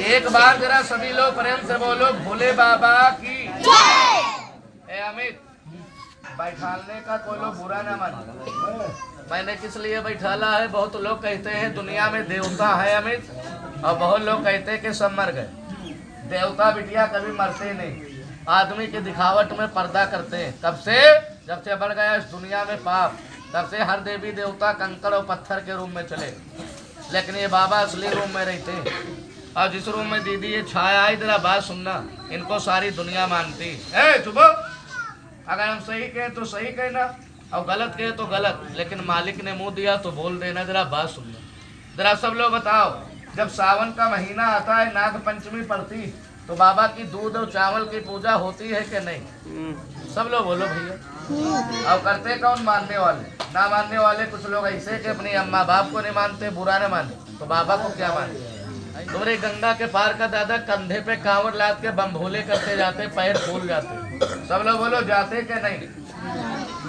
एक बार जरा सभी लोग प्रेम से बोलो भोले बाबा की जय। अमित, बैठाने का कोई लोग बुरा ना माने। मैंने किस लिए बैठाला है? बहुत लोग कहते हैं दुनिया में देवता है अमित, और बहुत लोग कहते हैं कि सब मर गए। देवता बिटिया कभी मरते नहीं, आदमी की दिखावट में पर्दा करते हैं। कब से? जब से बढ़ गया इस दुनिया में पाप, तब से हर देवी देवता कंकड़ और पत्थर के रूम में चले, लेकिन ये बाबा असली रूम में रहते हैं। और जिस रूम में दीदी ये छाया आई, जरा बात सुनना, इनको सारी दुनिया मानती है। चुप, अगर हम सही कहें तो सही कहना, और गलत कहे तो गलत, लेकिन मालिक ने मुंह दिया तो बोल देना। जरा बात सुनना। जरा सब लोग बताओ, जब सावन का महीना आता है, नाग पंचमी पड़ती, तो बाबा की दूध और चावल की पूजा होती है कि नहीं? सब लोग बोलो भैया। और करते कौन? मानने वाले। ना मानने वाले कुछ लोग ऐसे कि अपनी अम्मा बाप को नहीं मानते, बुरा नहीं मानते, तो बाबा को क्या मानते? तुम्हारे गंगा के पार का दादा कंधे पे कांवड़ लाद के बम भोले करते जाते, पैर फूल जाते। सब लोग बोलो, जाते कि नहीं?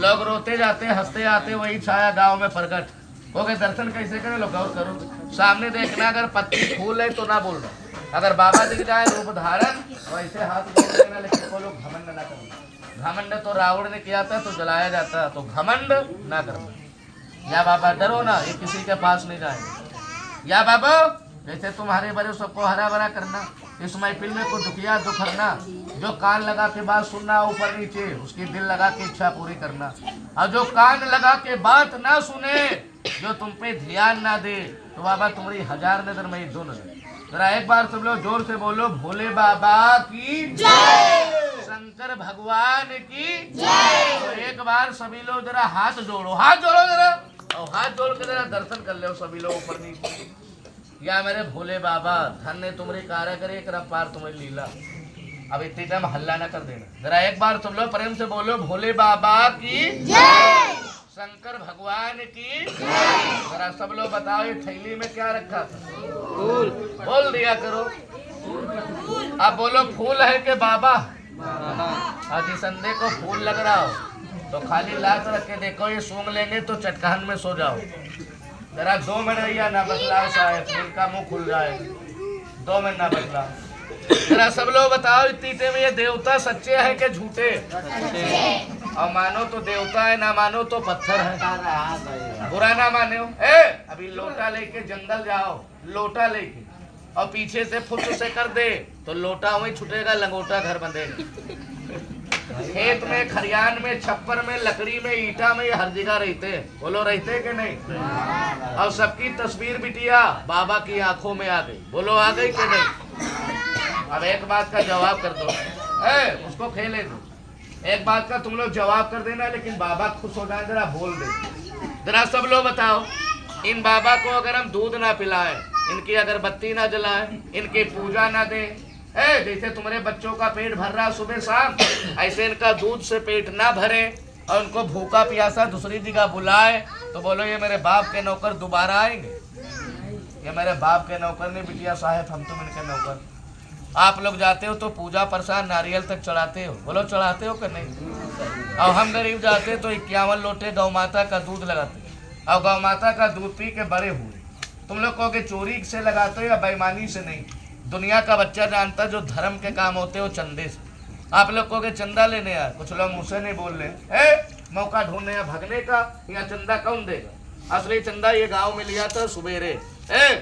लोग रोते जाते, हंसते आते, वही छाया गांव में प्रकट हो गए। दर्शन कैसे करें? लोग गौर करो, सामने देखना, अगर पत्ती फूल है तो ना बोलना, अगर बाबा दिख जाए रूप धारण तो ऐसे हाथ जोड़ देना। लेकिन वो लोग घमंड ना करना। घमंड तो रावण ने किया था, तो जलाया जाता, तो घमंड ना करना। या बाबा डरो ना, ये किसी के पास नहीं जाएंगे। या बाबा जैसे तुम्हारे बड़े सबको हरा भरा करना, इस महफिल में को दुखिया दुखरना, जो कान लगा के बात सुनना ऊपर नीचे, उसकी दिल लगा के इच्छा पूरी करना। और जो कान लगा के बात ना सुने, जो तुम पे ध्यान ना दे, तो बाबा तुम्हारी 1000 नजर में 2 नजर। जरा एक बार सब लोग जोर से बोलो, भोले बाबा की जय, शंकर भगवान की जय। तो एक बार सभी लोग जरा हाथ जोड़ो, हाथ जोड़ो जरा, और हाथ जोड़ के जरा दर्शन कर लो सभी लोग ऊपर नीचे। या मेरे भोले बाबा, धन्य तुम्हारी कार्य करे, एक पार तुम्हारी लीला। अब इतनी टाइम हल्ला ना कर देना। जरा एक बार तुम लोग प्रेम से बोलो, भोले बाबा की जय, शंकर भगवान की जय। जरा सब लोग बताओ, ये थैली में क्या रखा था? फूल। बोल दिया करो। अब बोलो, फूल है के बाबा? आज संडे को फूल लग रहा हो तो खाली लात रख के देखो, ये सूंघ लेंगे तो चटकान में सो जाओ। जरा 2 मिनट या ना बतलाओ साहब, इनका मुंह खुल जाए। 2 मिनट ना बतलाओ। जरा सब लोग बताओ, इतने में ये देवता सच्चे है कि झूठे? और मानो तो देवता है, ना मानो तो पत्थर है। बुरा ना मानो। अभी लोटा लेके जंगल जाओ, लोटा लेके, और पीछे से फुट से कर दे तो लोटा वही छुटेगा, लंगोटा घर बंधेगा। खेत में, खरियान में, छप्पर में, लकड़ी में, ईटा में, हर जगह रहते। बोलो रहते कि नहीं? और सबकी तस्वीर बिटिया बाबा की आंखों में आ गई। बोलो आ गई कि नहीं? अब एक बात का जवाब कर दो, उसको खेले दो। एक बात का तुम लोग जवाब कर देना, लेकिन बाबा खुश हो जाए, जरा बोल दे। जरा सब लोग बताओ, इन बाबा को अगर हम दूध ना पिलाए, इनकी अगरबत्ती ना जलाए, इनकी पूजा ना दे, जैसे तुम्हारे बच्चों का पेट भर रहा सुबह शाम, ऐसे इनका दूध से पेट ना भरे और उनको भूखा प्यासा दूसरी जगह बुलाए, तो बोलो ये मेरे बाप के नौकर दोबारा आएंगे? ये मेरे बाप के नौकर नहीं बिटिया साहब, हम तुम इनके नौकर। आप लोग जाते हो तो पूजा प्रसाद नारियल तक चढ़ाते हो, बोलो चढ़ाते हो कि नहीं? और हम गरीब जाते तो 51 लोटे गौ माता का दूध लगाते, और गौ माता का दूध पी के बड़े हुए। तुम लोग कहोगे चोरी से लगाते हो या बेईमानी से? नहीं, दुनिया का बच्चा जानता जो धर्म के काम होते हो चंदे से। आप लोग कहोगे चंदा लेने आए, कुछ लोग मुझसे नहीं बोल रहे, मौका ढूंढने या भगने का, या चंदा कौन देगा? असली चंदा ये गांव में लिया था सुबेरे,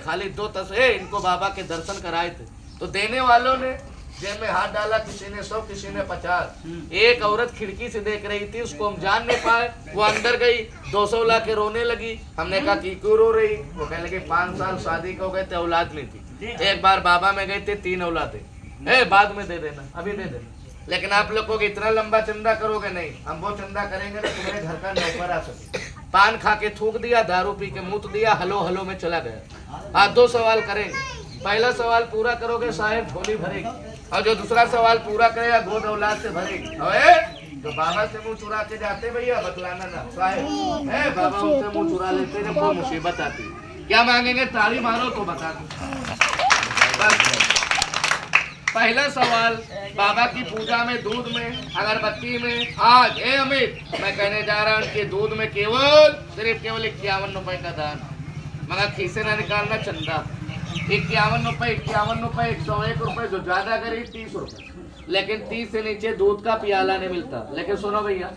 खाली 2 तस्वीर इनको बाबा के दर्शन कराए थे, तो देने वालों ने जेब में हाथ डाला, किसी ने 100, किसी ने 50। एक औरत खिड़की से देख रही थी, उसको हम जान नहीं पाए, वो अंदर गई, 200 ला के रोने लगी। हमने कहा कि क्यों रो रही? वो कहने लगे 5 साल शादी को गए थे, औलाद नहीं थी। एक बार बाबा में गए थे, 3 औलादे। बाद में दे देना, अभी दे देना। लेकिन आप लोग को इतना लंबा चंदा करोगे नहीं, हम वो चंदा करेंगे ना तुम्हारे घर का नौकर आ सके। पान खा के थूक दिया, दारू पी के मुत दिया, हलो हलो में चला गया। आप 2 सवाल करेंगे। पहला सवाल पूरा करोगे साहेब झोली भरेगी, और जो दूसरा सवाल पूरा करेगा गोद औलाद से भरेगी। जो बाबा से मुंह चुरा के जाते भैया बतलाना ना साहेब, बाबा उनसे मुंह चुरा लेते जब कोई मुसीबत आती। क्या मांगेंगे? ताली मारो तो बता दो। पहला सवाल, बाबा की पूजा में दूध में, अगरबत्ती में, आज अमित मैं कहने जा रहा हूँ कि दूध में केवल 51 रुपए का दान, मगर खीसे ना निकालना चंदा। 51 रुपए 101 रुपए, जो ज्यादा गरीब 30 रुपए, लेकिन 30 से नीचे दूध का प्याला नहीं मिलता। लेकिन सुनो भैया,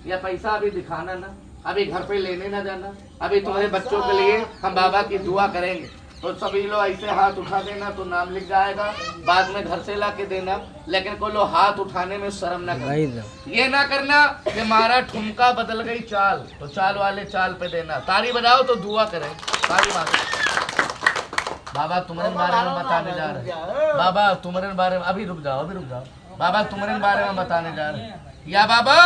यह पैसा अभी दिखाना ना, अभी घर पे लेने ना जाना, अभी तुम्हारे बच्चों के लिए हम बाबा की दुआ करेंगे, तो सभी लोग ऐसे हाथ उठा देना तो नाम लिख जाएगा, बाद में घर से ला के देना। लेकिन कोई लोग हाथ उठाने में शर्म ना करना, ये ना करना कि हमारा ठुमका बदल गई चाल, तो चाल वाले चाल पे देना। ताली बजाओ तो दुआ करें, ताली मारो। बाबा तुम्हारे बारे में बताने जा रहे हैं, बाबा तुम्हारे बारे में, अभी रुक जाओ बाबा तुम्हारे बारे में बताने जा रहे हैं। या बाबा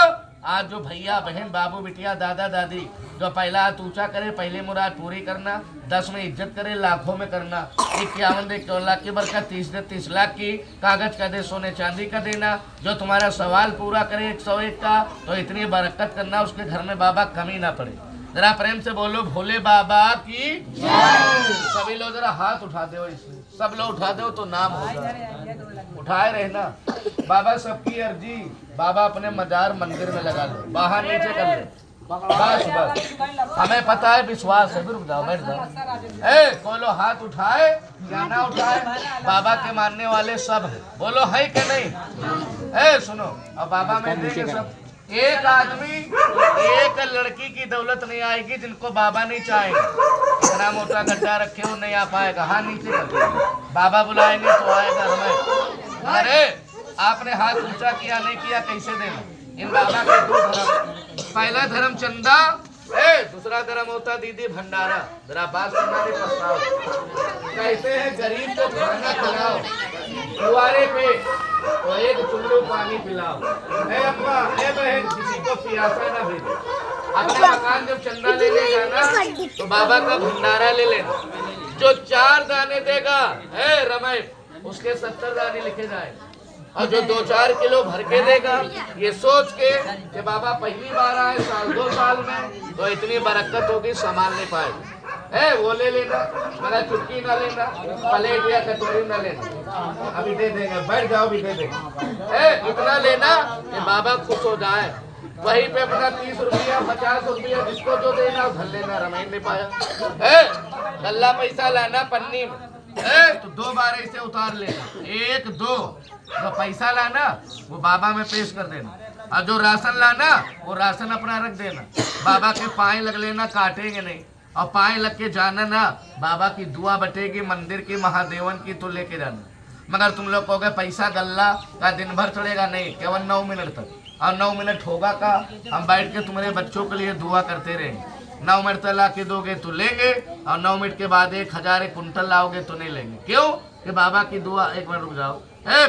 आज जो भैया बहन बाबू बिटिया दादा दादी जो पहला हाथ ऊंचा करे, पहले मुराद पूरी करना, 10 में इज्जत करे, लाखों में करना, 51 लाख की बरकत, 30 लाख की कागज का दे, सोने चांदी का देना, जो तुम्हारा सवाल पूरा करे 101 का, तो इतनी बरकत करना उसके घर में बाबा कमी ना पड़े। जरा प्रेम से बोलो भोले बाबा की जय। सभी लोग जरा हाथ उठा दो, सब लोग उठा दो तो नाम होगा, उठाए रहना। बाबा सबकी अर्जी बाबा अपने मजार मंदिर में लगा लो, बाहर नीचे कर ले, बस हमें पता है, विश्वास है। रुक जाओ, बैठ जाओ। बोलो हाथ उठाए या ना उठाए, बाबा के मानने वाले सब है, बोलो है कि नहीं? सुनो, अब बाबा में देंगे सब। एक आदमी एक लड़की की दौलत नहीं आएगी जिनको बाबा नहीं चाहेंगे। इतना मोटा गड्ढा रखे हो नहीं आ पाएगा, हाँ नीचे कर, बाबा बुलाएंगे तो आएगा हमें। अरे आपने हाथ ऊंचा किया नहीं किया, कैसे देना? इन बाबा के 2 धर्म, पहला धर्म चंदा, दूसरा धर्म होता दीदी भंडारा। जरा बात सुनना नहीं पछताओ, कहते हैं गरीब को खाना खिलाओ, दुआरे पे तो एक चुल्लू पानी पिलाओ। अम्मा बहन किसी को प्यासा ना भेजो। अपने मकान जब चंदा लेने जाना तो बाबा का भंडारा ले लेना, जो 4 दाने देगा रमय उसके 70 दाने लिखे जाए, और जो 2-4 किलो भर के देगा, ये सोच के कि बाबा पहली बार आए साल 2 साल में तो इतनी बरकत होगी संभाल नहीं पाएगा, वो ले लेना, मगर चुटकी ना लेना, प्लेट या कटोरी ना लेना, अभी दे देंगे, बैठ जाओ भी दे देंगे। इतना लेना कि बाबा खुश हो जाए, वहीं पे अपना 30 रुपया 50 रुपया जिसको जो देना घर लेना। रमेश नहीं पाया, गल्ला पैसा लाना पन्नी में, तो 2 बार ऐसे उतार लेना, 1 2, तो पैसा लाना वो बाबा में पेश कर देना, और जो राशन लाना वो राशन अपना रख देना, बाबा के पाए लग लेना, काटेंगे नहीं, और पाए लग के जाना ना, बाबा की दुआ बटेगी मंदिर की महादेवन की तो लेके जाना। मगर तुम लोग कहोगे पैसा गल्ला का दिन भर चलेगा, नहीं, केवल 9 मिनट तक, और 9 मिनट होगा का हम बैठ के तुम्हारे बच्चों के लिए दुआ करते रहेंगे। 9 मिनट ला के दोगे तो लेंगे, और 9 मिनट के बाद 1000 कुंटल लाओगे तो नहीं लेंगे। क्यों? कि बाबा की दुआ, एक मिनट रुक जाओ,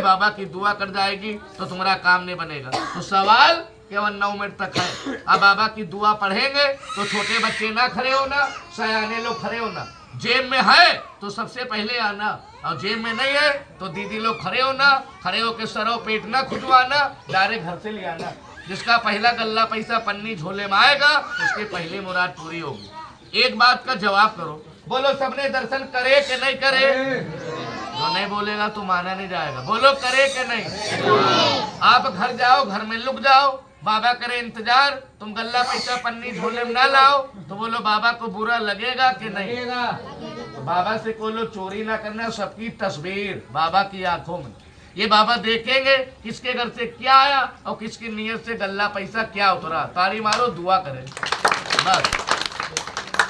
बाबा की दुआ कर जाएगी तो तुम्हारा काम नहीं बनेगा। तो सवाल केवल 9 मिनट तक है, अब बाबा की दुआ पढ़ेंगे तो छोटे बच्चे ना खड़े होना, सयाने लोग खड़े होना, जेब में है तो सबसे पहले आना, और जेब में नहीं है तो दीदी लोग खड़े होना, खड़े होकर सरो पेट ना खुजवाना, डायरेक्ट घर से ले आना। जिसका पहला गल्ला पैसा पन्नी झोले में आएगा उसकी पहली मुराद पूरी होगी। एक बात का जवाब करो, बोलो सबने दर्शन करे कि नहीं करे? जो नहीं बोलेगा तो माना नहीं जाएगा, बोलो करे कि नहीं? आप घर जाओ, घर में लुक जाओ, बाबा करे इंतजार, तुम गल्ला पैसा पन्नी झोले में ना लाओ तो बोलो बाबा को बुरा लगेगा कि नहीं? तो बाबा से बोलो चोरी ना करना, सबकी तस्वीर बाबा की आंखों में, ये बाबा देखेंगे किसके घर से क्या आया और किसकी नीयत से गल्ला पैसा क्या उतरा। ताली मारो, दुआ करें बस।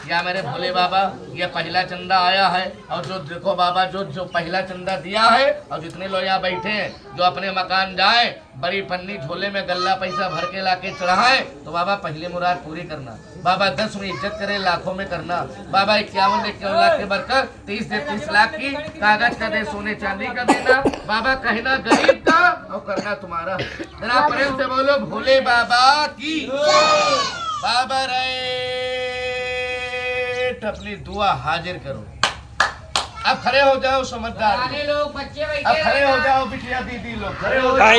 या मेरे भोले बाबा, ये पहला चंदा आया है, और जो देखो बाबा जो पहला चंदा दिया है, और जितने लोग यहाँ बैठे हैं जो अपने मकान जाए, बड़ी पन्नी झोले में गल्ला पैसा भर के लाके चढ़ाए, तो बाबा पहली मुराद पूरी करना। बाबा 10 में इज्जत करे, लाखों में करना। बाबा 51 लाख के बरकत, 30 से 30 लाख की कागज का दे, सोने चांदी का देना। बाबा कहना गरीब का और करना तुम्हारा। जरा प्रेम से बोलो भोले बाबा की। बाबा रे अपनी दुआ हाजिर करो। अब खड़े हो जाओ समझदार लोग, बच्चे, अब खड़े हो जाओ बिटिया दीदी लोग, खड़े हो जाओ।